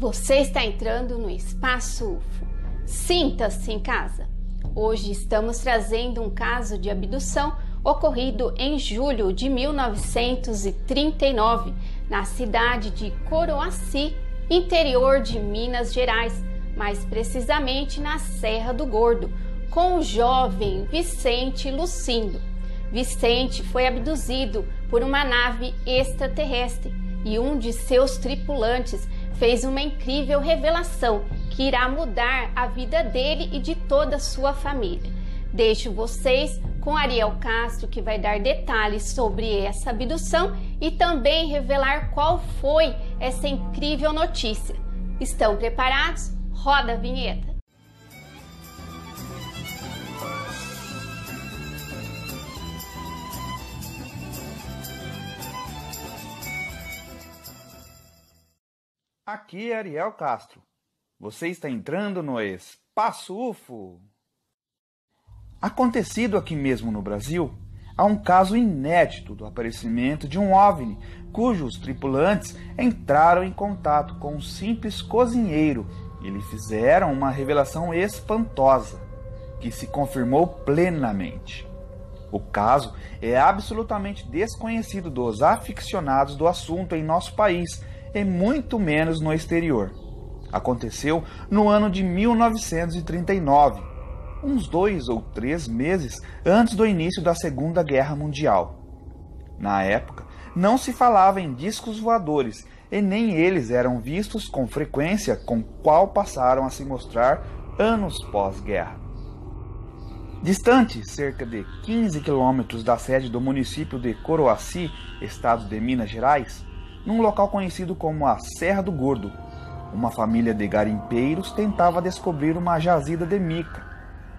Você está entrando no Espaço UFO. Sinta-se em casa. Hoje estamos trazendo um caso de abdução ocorrido em julho de 1939, na cidade de Coroaci, interior de Minas Gerais, mais precisamente na Serra do Gordo, com o jovem Vicente Lucindo. Vicente foi abduzido por uma nave extraterrestre e um de seus tripulantes fez uma incrível revelação que irá mudar a vida dele e de toda a sua família. Deixo vocês com Ariel Castro, que vai dar detalhes sobre essa abdução e também revelar qual foi essa incrível notícia. Estão preparados? Roda a vinheta! Aqui é Ariel Castro. Você está entrando no Espaço UFO. Acontecido aqui mesmo no Brasil, há um caso inédito do aparecimento de um OVNI, cujos tripulantes entraram em contato com um simples cozinheiro e lhe fizeram uma revelação espantosa, que se confirmou plenamente. O caso é absolutamente desconhecido dos aficionados do assunto em nosso país, e muito menos no exterior. Aconteceu no ano de 1939, uns 2 ou 3 meses antes do início da Segunda Guerra Mundial. Na época, não se falava em discos voadores e nem eles eram vistos com frequência, com qual passaram a se mostrar anos pós-guerra. Distante cerca de 15 quilômetros da sede do município de Coroaci, estado de Minas Gerais, num local conhecido como a Serra do Gordo, uma família de garimpeiros tentava descobrir uma jazida de mica,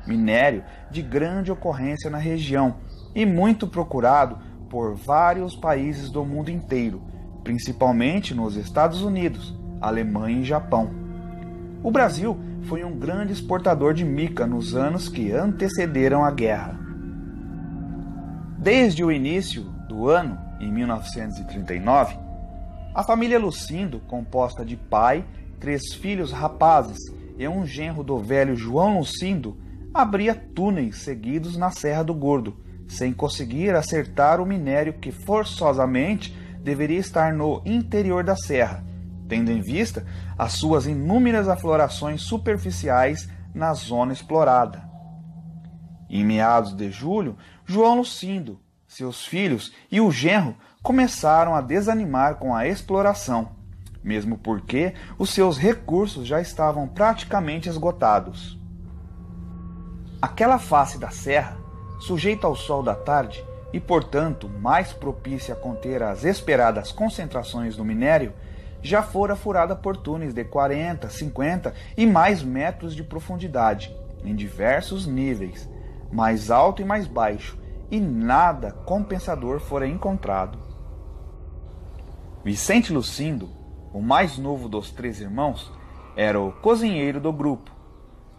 minério de grande ocorrência na região e muito procurado por vários países do mundo inteiro, principalmente nos Estados Unidos, Alemanha e Japão. O Brasil foi um grande exportador de mica nos anos que antecederam a guerra. Desde o início do ano, em 1939, a família Lucindo, composta de pai, 3 filhos rapazes e um genro do velho João Lucindo, abria túneis seguidos na Serra do Gordo, sem conseguir acertar o minério que forçosamente deveria estar no interior da serra, tendo em vista as suas inúmeras aflorações superficiais na zona explorada. Em meados de julho, João Lucindo, seus filhos e o genro começaram a desanimar com a exploração, mesmo porque os seus recursos já estavam praticamente esgotados. Aquela face da serra, sujeita ao sol da tarde e, portanto, mais propícia a conter as esperadas concentrações do minério, já fora furada por túneis de 40, 50 e mais metros de profundidade, em diversos níveis, mais alto e mais baixo, e nada compensador fora encontrado. Vicente Lucindo, o mais novo dos 3 irmãos, era o cozinheiro do grupo.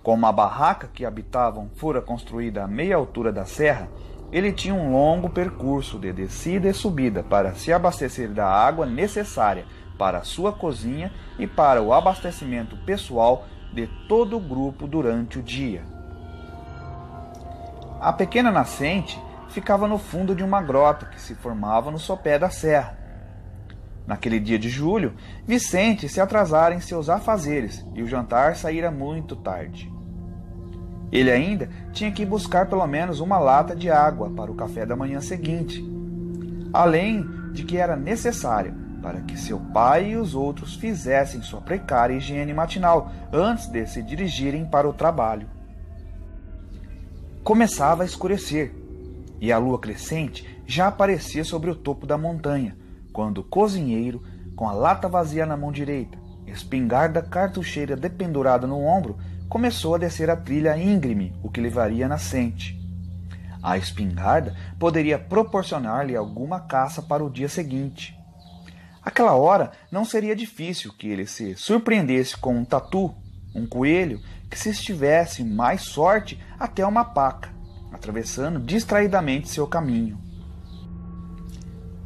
Como a barraca que habitavam fora construída à meia altura da serra, ele tinha um longo percurso de descida e subida para se abastecer da água necessária para a sua cozinha e para o abastecimento pessoal de todo o grupo durante o dia. A pequena nascente ficava no fundo de uma grota que se formava no sopé da serra. Naquele dia de julho, Vicente se atrasara em seus afazeres e o jantar saíra muito tarde. Ele ainda tinha que buscar pelo menos uma lata de água para o café da manhã seguinte, além de que era necessária para que seu pai e os outros fizessem sua precária higiene matinal antes de se dirigirem para o trabalho. Começava a escurecer e a lua crescente já aparecia sobre o topo da montanha, quando o cozinheiro, com a lata vazia na mão direita, espingarda cartucheira dependurada no ombro, começou a descer a trilha íngreme, o que levaria à nascente. A espingarda poderia proporcionar-lhe alguma caça para o dia seguinte. Aquela hora não seria difícil que ele se surpreendesse com um tatu, um coelho, que se estivesse mais sorte até uma paca, atravessando distraidamente seu caminho.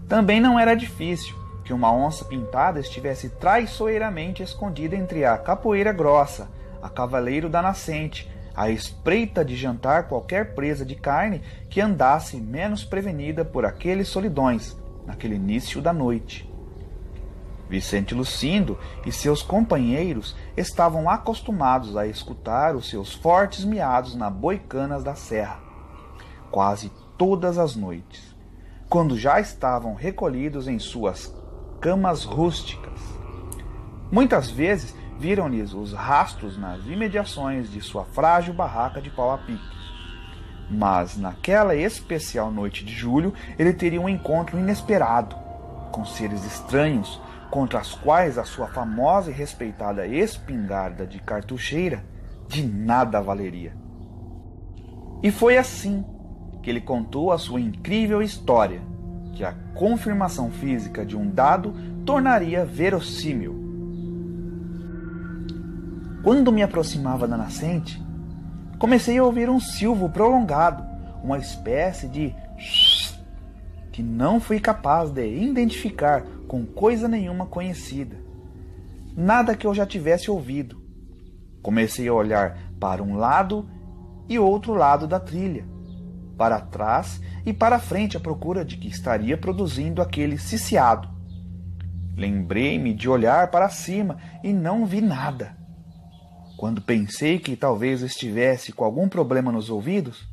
Também não era difícil que uma onça pintada estivesse traiçoeiramente escondida entre a capoeira grossa, a cavaleiro da nascente, à espreita de jantar qualquer presa de carne que andasse menos prevenida por aqueles solidões, naquele início da noite. Vicente Lucindo e seus companheiros estavam acostumados a escutar os seus fortes miados na boicanas da serra, quase todas as noites, quando já estavam recolhidos em suas camas rústicas. Muitas vezes viram-lhes os rastros nas imediações de sua frágil barraca de pau a pique. Mas naquela especial noite de julho ele teria um encontro inesperado com seres estranhos, contra as quais a sua famosa e respeitada espingarda de cartucheira de nada valeria. E foi assim que ele contou a sua incrível história, que a confirmação física de um dado tornaria verossímil. Quando me aproximava da nascente, comecei a ouvir um silvo prolongado, uma espécie de que não fui capaz de identificar com coisa nenhuma conhecida. Nada que eu já tivesse ouvido. Comecei a olhar para um lado e outro lado da trilha, para trás e para frente à procura de que estaria produzindo aquele ciciado. Lembrei-me de olhar para cima e não vi nada. Quando pensei que talvez estivesse com algum problema nos ouvidos,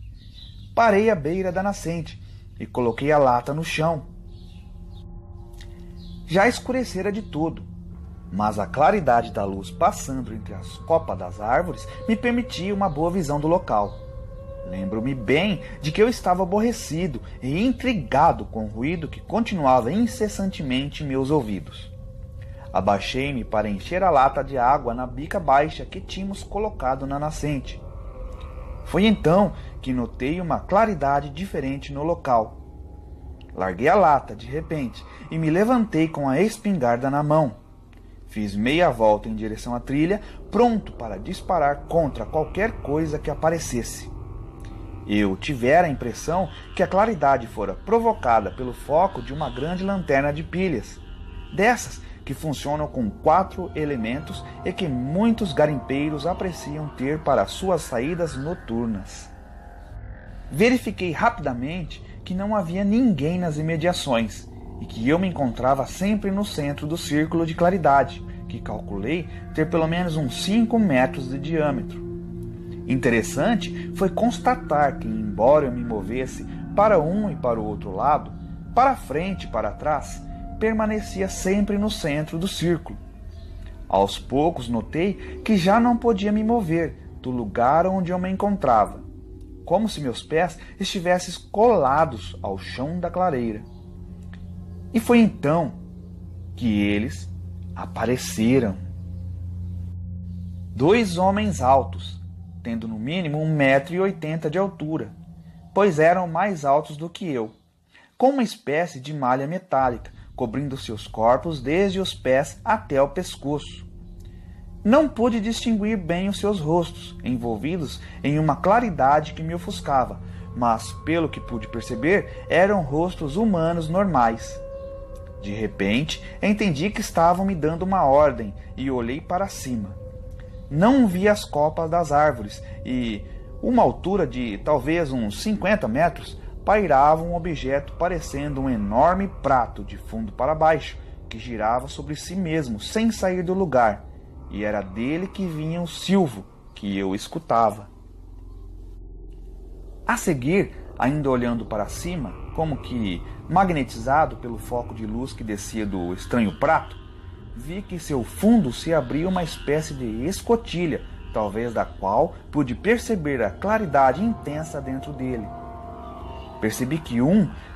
parei à beira da nascente e coloquei a lata no chão. Já escurecera de todo, mas a claridade da luz passando entre as copas das árvores me permitia uma boa visão do local. Lembro-me bem de que eu estava aborrecido e intrigado com o ruído que continuava incessantemente em meus ouvidos. Abaixei-me para encher a lata de água na bica baixa que tínhamos colocado na nascente. Foi então que notei uma claridade diferente no local. Larguei a lata de repente e me levantei com a espingarda na mão. Fiz meia volta em direção à trilha, pronto para disparar contra qualquer coisa que aparecesse. Eu tivera a impressão que a claridade fora provocada pelo foco de uma grande lanterna de pilhas, dessas que funcionam com 4 elementos e que muitos garimpeiros apreciam ter para suas saídas noturnas. Verifiquei rapidamente que não havia ninguém nas imediações e que eu me encontrava sempre no centro do círculo de claridade, que calculei ter pelo menos uns 5 metros de diâmetro. Interessante foi constatar que, embora eu me movesse para um e para o outro lado, para frente e para trás, permanecia sempre no centro do círculo. Aos poucos notei que já não podia me mover do lugar onde eu me encontrava, como se meus pés estivessem colados ao chão da clareira. E foi então que eles apareceram. 2 homens altos, tendo no mínimo 1,80 m de altura, pois eram mais altos do que eu, com uma espécie de malha metálica, cobrindo seus corpos desde os pés até o pescoço. Não pude distinguir bem os seus rostos, envolvidos em uma claridade que me ofuscava, mas, pelo que pude perceber, eram rostos humanos normais. De repente, entendi que estavam me dando uma ordem e olhei para cima. Não vi as copas das árvores e, uma altura de talvez uns 50 metros, pairava um objeto parecendo um enorme prato de fundo para baixo, que girava sobre si mesmo sem sair do lugar, e era dele que vinha o silvo que eu escutava. A seguir, ainda olhando para cima, como que magnetizado pelo foco de luz que descia do estranho prato, vi que seu fundo se abria uma espécie de escotilha, talvez da qual pude perceber a claridade intensa dentro dele. Percebi que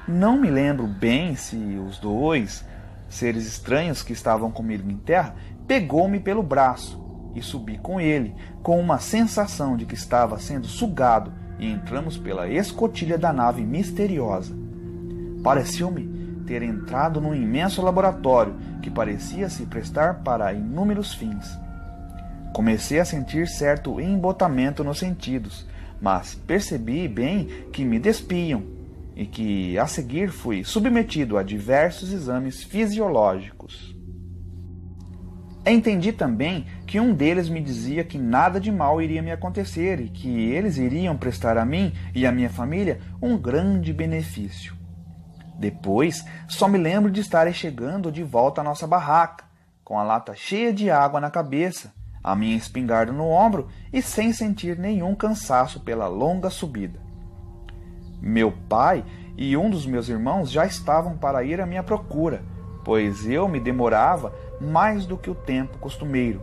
não me lembro bem se os 2 seres estranhos que estavam comigo em terra, pegou-me pelo braço e subi com ele, com uma sensação de que estava sendo sugado, e entramos pela escotilha da nave misteriosa. Pareceu-me ter entrado num imenso laboratório que parecia se prestar para inúmeros fins. Comecei a sentir certo embotamento nos sentidos, mas percebi bem que me despiam, e que, a seguir, fui submetido a diversos exames fisiológicos. Entendi também que um deles me dizia que nada de mal iria me acontecer e que eles iriam prestar a mim e à minha família um grande benefício. Depois, só me lembro de estar chegando de volta à nossa barraca, com a lata cheia de água na cabeça, a minha espingarda no ombro e sem sentir nenhum cansaço pela longa subida. Meu pai e um dos meus irmãos já estavam para ir à minha procura, pois eu me demorava mais do que o tempo costumeiro.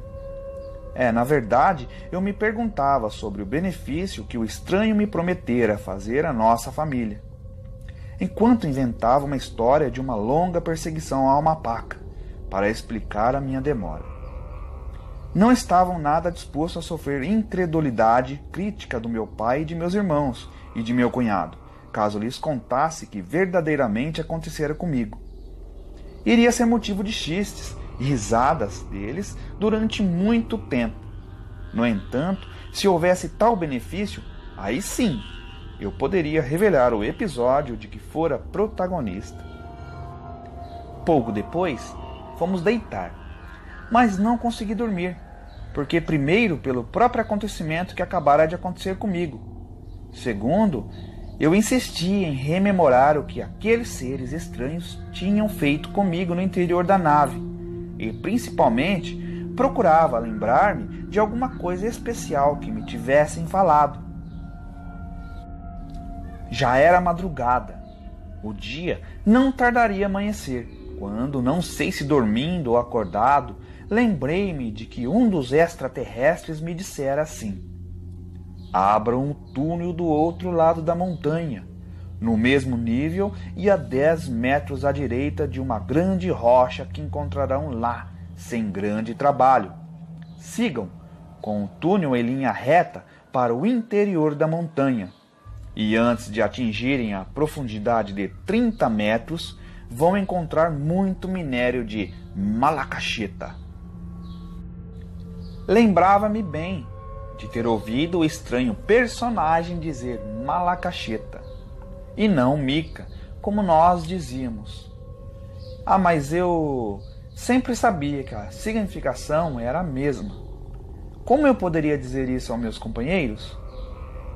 Na verdade, eu me perguntava sobre o benefício que o estranho me prometera fazer à nossa família, enquanto inventava uma história de uma longa perseguição a uma paca, para explicar a minha demora. Não estavam nada dispostos a sofrer incredulidade crítica do meu pai e de meus irmãos e de meu cunhado, caso lhes contasse que verdadeiramente acontecera comigo. Iria ser motivo de chistes e risadas deles durante muito tempo. No entanto, se houvesse tal benefício, aí sim, eu poderia revelar o episódio de que fora protagonista. Pouco depois, fomos deitar, mas não consegui dormir, porque primeiro pelo próprio acontecimento que acabara de acontecer comigo. Segundo, eu insistia em rememorar o que aqueles seres estranhos tinham feito comigo no interior da nave, e principalmente procurava lembrar-me de alguma coisa especial que me tivessem falado. Já era madrugada. O dia não tardaria a amanhecer, quando, não sei se dormindo ou acordado, lembrei-me de que um dos extraterrestres me dissera assim: abram um túnel do outro lado da montanha, no mesmo nível e a 10 metros à direita de uma grande rocha que encontrarão lá, sem grande trabalho. Sigam com o túnel em linha reta para o interior da montanha, e antes de atingirem a profundidade de 30 metros, vão encontrar muito minério de malacacheta. Lembrava-me bem de ter ouvido o estranho personagem dizer malacacheta, e não mica, como nós dizíamos. Mas eu sempre sabia que a significação era a mesma. Como eu poderia dizer isso aos meus companheiros?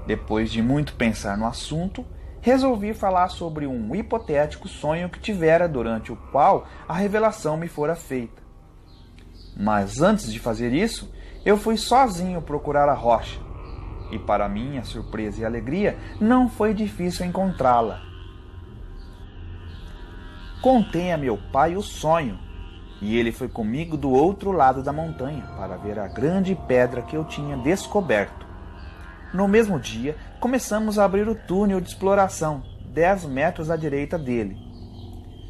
Depois de muito pensar no assunto, resolvi falar sobre um hipotético sonho que tivera durante o qual a revelação me fora feita. Mas antes de fazer isso, eu fui sozinho procurar a rocha, e para minha surpresa e alegria, não foi difícil encontrá-la. Contei a meu pai o sonho, e ele foi comigo do outro lado da montanha para ver a grande pedra que eu tinha descoberto. No mesmo dia, começamos a abrir o túnel de exploração, 10 metros à direita dele.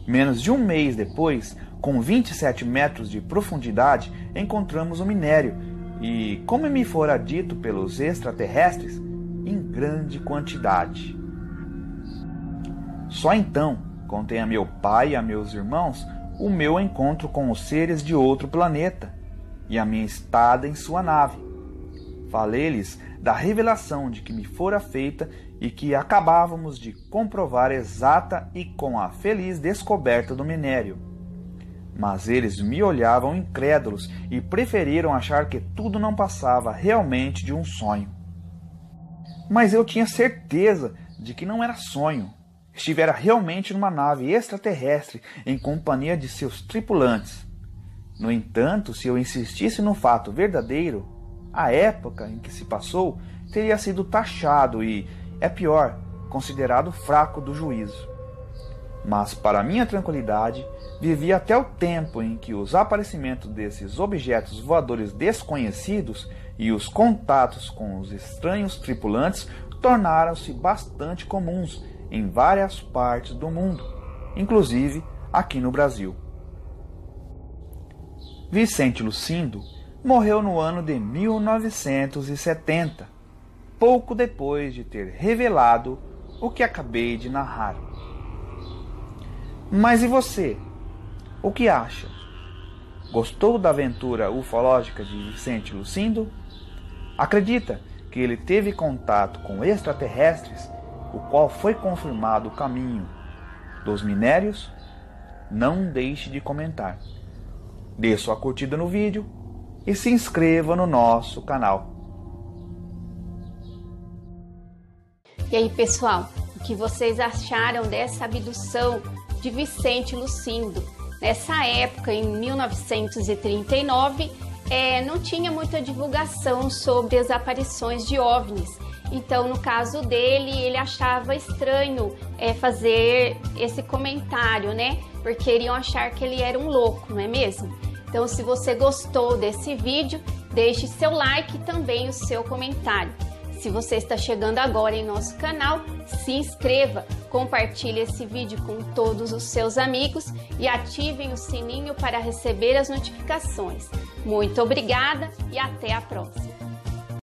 Menos de um mês depois, com 27 metros de profundidade, encontramos o minério, e, como me fora dito pelos extraterrestres, em grande quantidade. Só então contei a meu pai e a meus irmãos o meu encontro com os seres de outro planeta e a minha estada em sua nave. Falei-lhes da revelação de que me fora feita e que acabávamos de comprovar exata e com a feliz descoberta do minério. Mas eles me olhavam incrédulos e preferiram achar que tudo não passava realmente de um sonho. Mas eu tinha certeza de que não era sonho. Estivera realmente numa nave extraterrestre em companhia de seus tripulantes. No entanto, se eu insistisse no fato verdadeiro, a época em que se passou teria sido taxado e, é pior, considerado fraco do juízo. Mas, para minha tranquilidade, vivi até o tempo em que os aparecimentos desses objetos voadores desconhecidos e os contatos com os estranhos tripulantes tornaram-se bastante comuns em várias partes do mundo, inclusive aqui no Brasil. Vicente Lucindo morreu no ano de 1970, pouco depois de ter revelado o que acabei de narrar. Mas e você? O que acha? Gostou da aventura ufológica de Vicente Lucindo? Acredita que ele teve contato com extraterrestres o qual foi confirmado o caminho dos minérios, não deixe de comentar. Dê sua curtida no vídeo e se inscreva no nosso canal. E aí, pessoal, o que vocês acharam dessa abdução de Vicente Lucindo? Nessa época, em 1939, não tinha muita divulgação sobre as aparições de OVNIs. Então, no caso dele, ele achava estranho fazer esse comentário, né? Porque iriam achar que ele era um louco, não é mesmo? Então, se você gostou desse vídeo, deixe seu like e também o seu comentário. Se você está chegando agora em nosso canal, se inscreva, compartilhe esse vídeo com todos os seus amigos e ativem o sininho para receber as notificações. Muito obrigada e até a próxima!